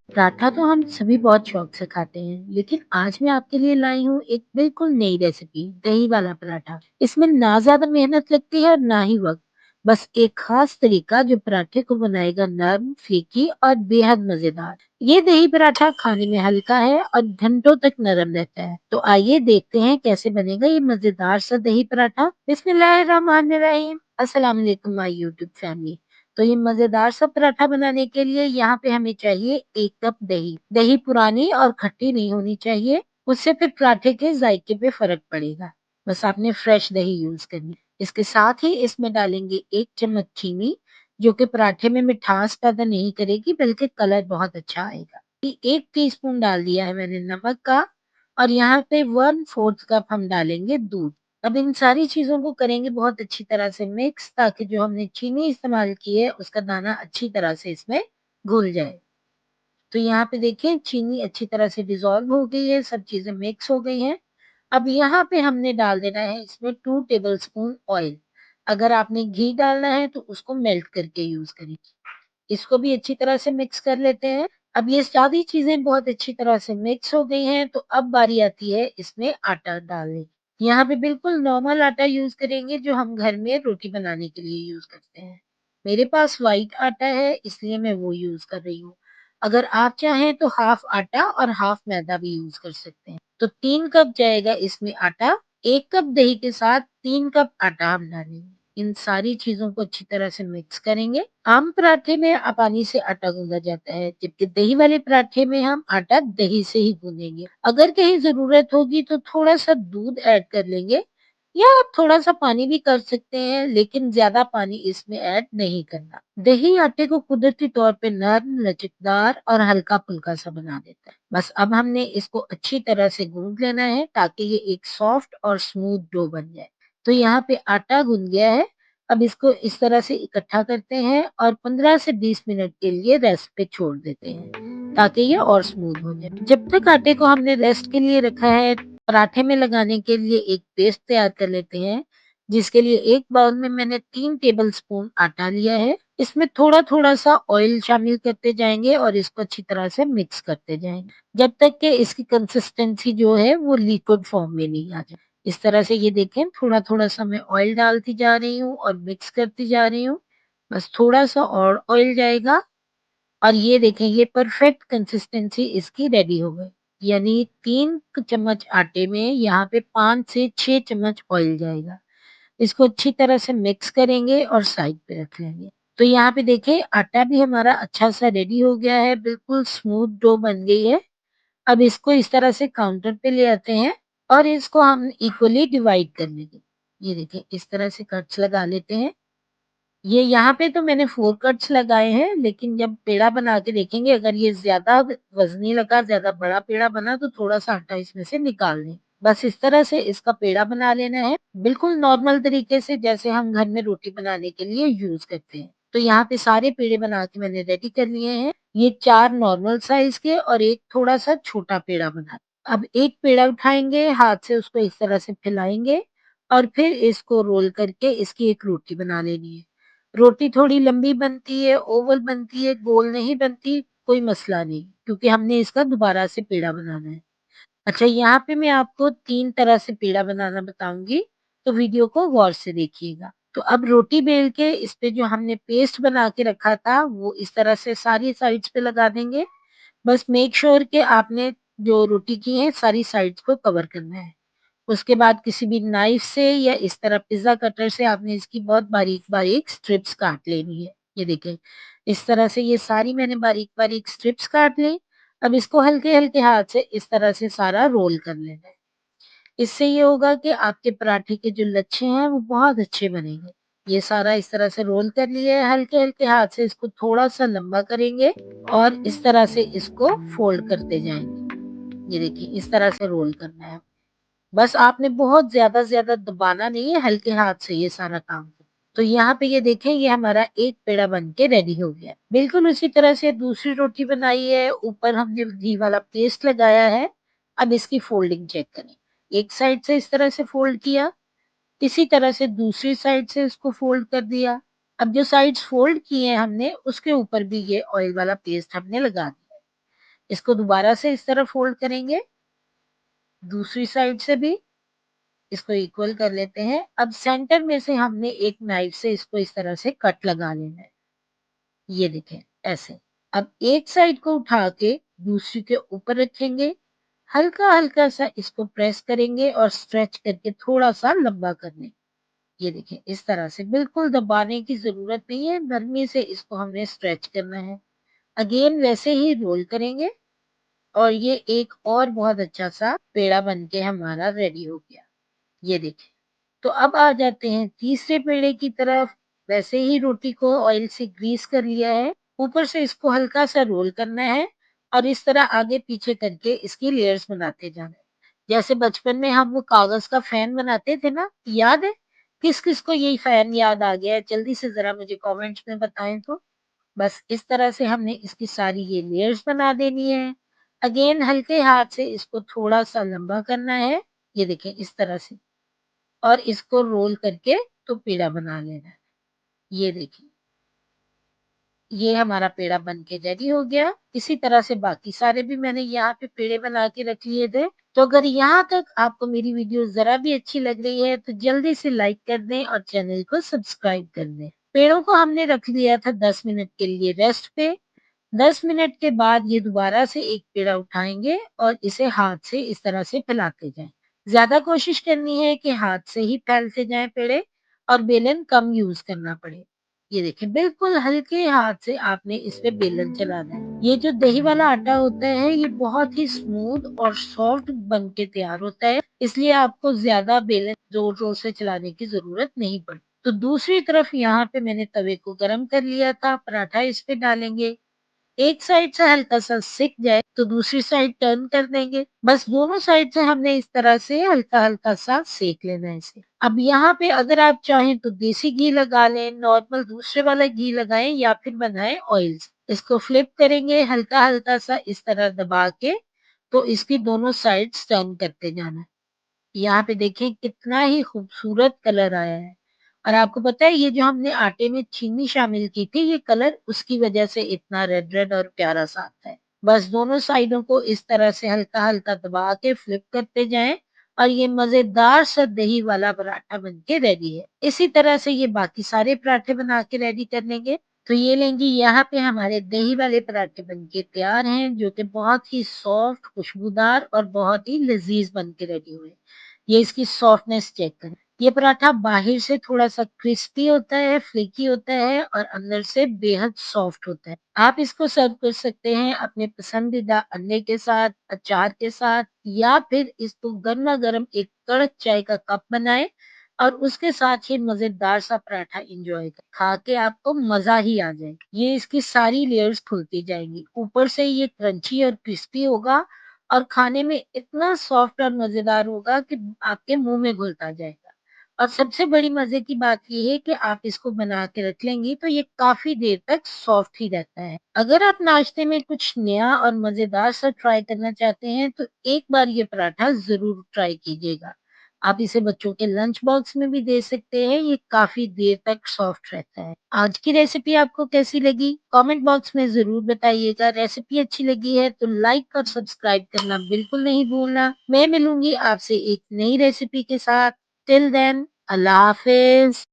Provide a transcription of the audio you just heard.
पराठा तो हम सभी बहुत शौक से खाते हैं, लेकिन आज मैं आपके लिए लाई हूँ एक बिल्कुल नई रेसिपी, दही वाला पराठा। इसमें ना ज़्यादा मेहनत लगती है और ना ही वक़्त। बस एक खास तरीका जो पराठे को बनाएगा नरम, फीकी और बेहद मज़ेदार। ये दही पराठा खाने में हल्का है और घंटों तक नरम रहता है। तो आइए देखते हैं कैसे बनेगा ये मज़ेदार सा दही पराठा। बिस्मिल्लाहिर्रहमानिर्रहीम। अस्सलाम वालेकुम माय यूट्यूब फैमिली। तो ये मजेदार सा पराठा बनाने के लिए यहाँ पे हमें चाहिए 1 कप दही। दही पुरानी और खट्टी नहीं होनी चाहिए, उससे फिर पराठे के जायके पे फर्क पड़ेगा। बस आपने फ्रेश दही यूज करनी। इसके साथ ही इसमें डालेंगे 1 चम्मच चीनी, जो कि पराठे में मिठास पैदा नहीं करेगी बल्कि कलर बहुत अच्छा आएगा। 1 टीस्पून डाल दिया है मैंने नमक का, और यहाँ पे 1/4 कप हम डालेंगे दूध। अब इन सारी चीज़ों को करेंगे बहुत अच्छी तरह से मिक्स, ताकि जो हमने चीनी इस्तेमाल की है उसका दाना अच्छी तरह से इसमें घुल जाए। तो यहाँ पे देखिए चीनी अच्छी तरह से डिज़ोल्व हो गई है, सब चीज़ें मिक्स हो गई हैं। अब यहाँ पे हमने डाल देना है इसमें 2 टेबलस्पून ऑयल। अगर आपने घी डालना है तो उसको मेल्ट करके यूज़ करें। इसको भी अच्छी तरह से मिक्स कर लेते हैं। अब ये सारी चीज़ें बहुत अच्छी तरह से मिक्स हो गई हैं, तो अब बारी आती है इसमें आटा डालने की। यहाँ पे बिल्कुल नॉर्मल आटा यूज़ करेंगे जो हम घर में रोटी बनाने के लिए यूज़ करते हैं। मेरे पास व्हाइट आटा है इसलिए मैं वो यूज़ कर रही हूँ। अगर आप चाहें तो हाफ आटा और हाफ मैदा भी यूज़ कर सकते हैं। तो 3 कप जाएगा इसमें आटा, 1 कप दही के साथ 3 कप आटा हम डालेंगे। इन सारी चीज़ों को अच्छी तरह से मिक्स करेंगे। आम पराठे में पानी से आटा गूँधा जाता है, जबकि दही वाले पराठे में हम आटा दही से ही गूँधेंगे। अगर कहीं ज़रूरत होगी तो थोड़ा-सा दूध ऐड कर लेंगे, या आप थोड़ा-सा पानी भी कर सकते हैं, लेकिन ज़्यादा पानी इसमें ऐड नहीं करना। दही आटे को कुदरती तौर पे नर्म, लचकदार और हल्का-फुल्का सा बना देता है। बस अब हमने इसको अच्छी तरह से गूँध लेना है ताकि ये एक सॉफ्ट और स्मूथ डो बन जाए। तो यहाँ पे आटा गूँध गया है। अब इसको इस तरह से इकट्ठा करते हैं और 15 से 20 मिनट के लिए रेस्ट पे छोड़ देते हैं, ताकि ये और स्मूथ हो जाए। जब तक आटे को हमने रेस्ट के लिए रखा है, पराठे में लगाने के लिए एक पेस्ट तैयार कर लेते हैं, जिसके लिए एक बाउल में मैंने 3 टेबलस्पून आटा लिया है। इसमें थोड़ा-थोड़ा सा ऑयल शामिल करते जाएँगे और इसको अच्छी तरह से मिक्स करते जाएँगे, जब तक कि इसकी कंसिस्टेंसी जो है वो लिक्विड फॉर्म में नहीं आ जाए। इस तरह से ये देखें थोड़ा-थोड़ा सा मैं ऑयल डालती जा रही हूँ और मिक्स करती जा रही हूँ। बस थोड़ा-सा और ऑयल जाएगा और ये देखें ये परफेक्ट कंसिस्टेंसी इसकी रेडी हो गई। यानी 3 चम्मच आटे में यहाँ पे 5 से 6 चम्मच ऑयल जाएगा। इसको अच्छी तरह से मिक्स करेंगे और साइड पे रख लेंगे। तो यहाँ पे देखिए आटा भी हमारा अच्छा सा रेडी हो गया है, बिल्कुल स्मूथ डो बन गई है। अब इसको इस तरह से काउंटर पे ले आते हैं और इसको हम इक्वली डिवाइड कर लेंगे। ये देखिए इस तरह से कट्स लगा लेते हैं। ये यहाँ पे तो मैंने 4 कट्स लगाए हैं, लेकिन जब पेड़ा बना के देखेंगे अगर ये ज़्यादा वज़नी लगा, ज़्यादा बड़ा पेड़ा बना तो थोड़ा-सा आटा इसमें से निकाल लें। बस इस तरह से इसका पेड़ा बना लेना है, बिल्कुल नॉर्मल तरीके से जैसे हम घर में रोटी बनाने के लिए यूज़ करते हैं। तो यहाँ पे सारे पेड़े बना के मैंने रेडी कर लिए हैं। ये 4 नॉर्मल साइज़ के और एक थोड़ा-सा छोटा पेड़ा बना। अब एक पेड़ा उठाएँगे, हाथ से उसको इस तरह से फैलाएँगे और फिर इसको रोल करके इसकी एक रोटी बना लेनी है। रोटी थोड़ी लंबी बनती है, ओवल बनती है, गोल नहीं बनती, कोई मसला नहीं, क्योंकि हमने इसका दोबारा से पेड़ा बनाना है। अच्छा, यहाँ पे मैं आपको 3 तरह से पेड़ा बनाना बताऊँगी, तो वीडियो को गौर से देखिएगा। तो अब रोटी बेल के इस पे जो हमने पेस्ट बना के रखा था, वो इस तरह से सारी साइड्स पे लगा देंगे। बस मेक श्योर कि आपने जो रोटी की है, सारी साइड्स को कवर करना है। उसके बाद किसी भी नाइफ से या इस तरह पिज़्ज़ा कटर से आपने इसकी बहुत बारीक-बारीक स्ट्रिप्स काट लेनी है। ये देखें, इस तरह से ये सारी मैंने बारीक-बारीक स्ट्रिप्स काट ली। अब इसको हल्के-हल्के हाथ से इस तरह से सारा रोल कर लेना है। इससे ये होगा कि आपके पराठे के जो लच्छे हैं वो बहुत अच्छे बनेंगे। ये सारा इस तरह से रोल कर लिए है, हल्के-हल्के हाथ से इसको थोड़ा-सा लंबा करेंगे और इस तरह से इसको फ़ोल्ड करते जाएँगे। ये देखिए, इस तरह से रोल करना है। बस आपने बहुत ज़्यादा दबाना नहीं है, हल्के हाथ से ये सारा काम। तो यहाँ पे ये देखें ये हमारा एक पेड़ा बन के रेडी हो गया। बिल्कुल उसी तरह से दूसरी रोटी बनाई है, ऊपर हमने घी वाला पेस्ट लगाया है। अब इसकी फोल्डिंग चेक करें। एक साइड से इस तरह से फोल्ड किया, इसी तरह से दूसरी साइड से इसको फोल्ड कर दिया। अब जो साइड्स फोल्ड किए हैं हमने, उसके ऊपर भी ये ऑयल वाला पेस्ट हमने लगा दिया। इसको दोबारा से इस तरह फोल्ड करेंगे, दूसरी साइड से भी इसको इक्वल कर लेते हैं। अब सेंटर में से हमने एक नाइफ से इसको इस तरह से कट लगा लेना है। ये देखें ऐसे। अब एक साइड को उठा के दूसरी के ऊपर रखेंगे, हल्का हल्का सा इसको प्रेस करेंगे और स्ट्रेच करके थोड़ा सा लंबा कर लें। ये देखें इस तरह से, बिल्कुल दबाने की जरूरत नहीं है, नरमी से इसको हमने स्ट्रेच करना है। अगेन वैसे ही रोल करेंगे और ये एक और बहुत अच्छा सा पेड़ा बन के हमारा रेडी हो गया। ये देखिए। तो अब आ जाते हैं तीसरे पेड़े की तरफ। वैसे ही रोटी को ऑयल से ग्रीस कर लिया है, ऊपर से इसको हल्का सा रोल करना है और इस तरह आगे पीछे करके इसकी लेयर्स बनाते जाना है। जैसे बचपन में हम वो कागज का फैन बनाते थे ना, याद है? किस किस को यही फैन याद आ गया है, जल्दी से जरा मुझे कमेंट्स में बताएं तो। बस इस तरह से हमने इसकी सारी ये लेयर्स बना देनी है। अगेन हल्के हाथ से इसको थोड़ा सा लंबा करना है। ये देखें इस तरह से, और इसको रोल करके तो पेड़ा बना लेना है। ये देखिए, ये हमारा पेड़ा बन के रेडी हो गया। इसी तरह से बाकी सारे भी मैंने यहाँ पे पेड़े बना के रख लिए थे। तो अगर यहाँ तक आपको मेरी वीडियो जरा भी अच्छी लग रही है तो जल्दी से लाइक कर दें और चैनल को सब्सक्राइब कर दें। पेड़ों को हमने रख लिया था 10 मिनट के लिए रेस्ट पे। 10 मिनट के बाद ये दोबारा से एक पेड़ा उठाएंगे और इसे हाथ से इस तरह से फैलाते जाएं। ज्यादा कोशिश करनी है कि हाथ से ही फैलते जाएं पेड़े, और बेलन कम यूज करना पड़े। ये देखिए, बिल्कुल हल्के हाथ से आपने इस पे बेलन चलाना है। ये जो दही वाला आटा होता है ये बहुत ही स्मूथ और सॉफ्ट बन के तैयार होता है, इसलिए आपको ज्यादा बेलन जोर जोर से चलाने की जरूरत नहीं पड़ती। तो दूसरी तरफ यहाँ पे मैंने तवे को गरम कर लिया था, पराठा इस पे डालेंगे। एक साइड से हल्का सा सिक जाए तो दूसरी साइड टर्न कर देंगे। बस दोनों साइड से हमने इस तरह से हल्का हल्का सा सेक लेना है इसे। अब यहाँ पे अगर आप चाहें तो देसी घी लगा लें, नॉर्मल दूसरे वाला घी लगाएं या फिर बनाएं ऑयल से। इसको फ्लिप करेंगे हल्का हल्का सा इस तरह दबा के, तो इसकी दोनों साइड टर्न करते जाना है। यहाँ पे देखें कितना ही खूबसूरत कलर आया है। और आपको पता है ये जो हमने आटे में चीनी शामिल की थी, ये कलर उसकी वजह से इतना रेड रेड और प्यारा सा आता है। बस दोनों साइडों को इस तरह से हल्का हल्का दबा के फ्लिप करते जाएं और ये मजेदार सा दही वाला पराठा बन के रेडी है। इसी तरह से ये बाकी सारे पराठे बना के रेडी कर लेंगे। तो ये लेंगे, यहाँ पे हमारे दही वाले पराठे बन के तैयार हैं, जो कि बहुत ही सॉफ्ट, खुशबूदार और बहुत ही लजीज बन के रेडी हुए। ये इसकी सॉफ्टनेस चेक करें। ये पराठा बाहर से थोड़ा सा क्रिस्पी होता है, फ्लेकी होता है और अंदर से बेहद सॉफ्ट होता है। आप इसको सर्व कर सकते हैं अपने पसंदीदा अंडे के साथ, अचार के साथ, या फिर इसको गर्मा गर्म एक कड़क चाय का कप बनाए और उसके साथ ये मजेदार सा पराठा इंजॉय कर खा के आपको मजा ही आ जाएगा। ये इसकी सारी लेयर्स खुलती जाएंगी, ऊपर से ये क्रंची और क्रिस्पी होगा और खाने में इतना सॉफ्ट और मजेदार होगा कि आपके मुंह में घुलता जाएगा। और सबसे बड़ी मजे की बात यह है कि आप इसको बना के रख लेंगी तो ये काफी देर तक सॉफ्ट ही रहता है। अगर आप नाश्ते में कुछ नया और मजेदार सा ट्राई करना चाहते हैं तो एक बार ये पराठा जरूर ट्राई कीजिएगा। आप इसे बच्चों के लंच बॉक्स में भी दे सकते हैं, ये काफी देर तक सॉफ्ट रहता है। आज की रेसिपी आपको कैसी लगी कमेंट बॉक्स में जरूर बताइएगा। रेसिपी अच्छी लगी है तो लाइक और सब्सक्राइब करना बिल्कुल नहीं भूलना। मैं मिलूंगी आपसे एक नई रेसिपी के साथ। टिल देन, अल्लाह हाफिज।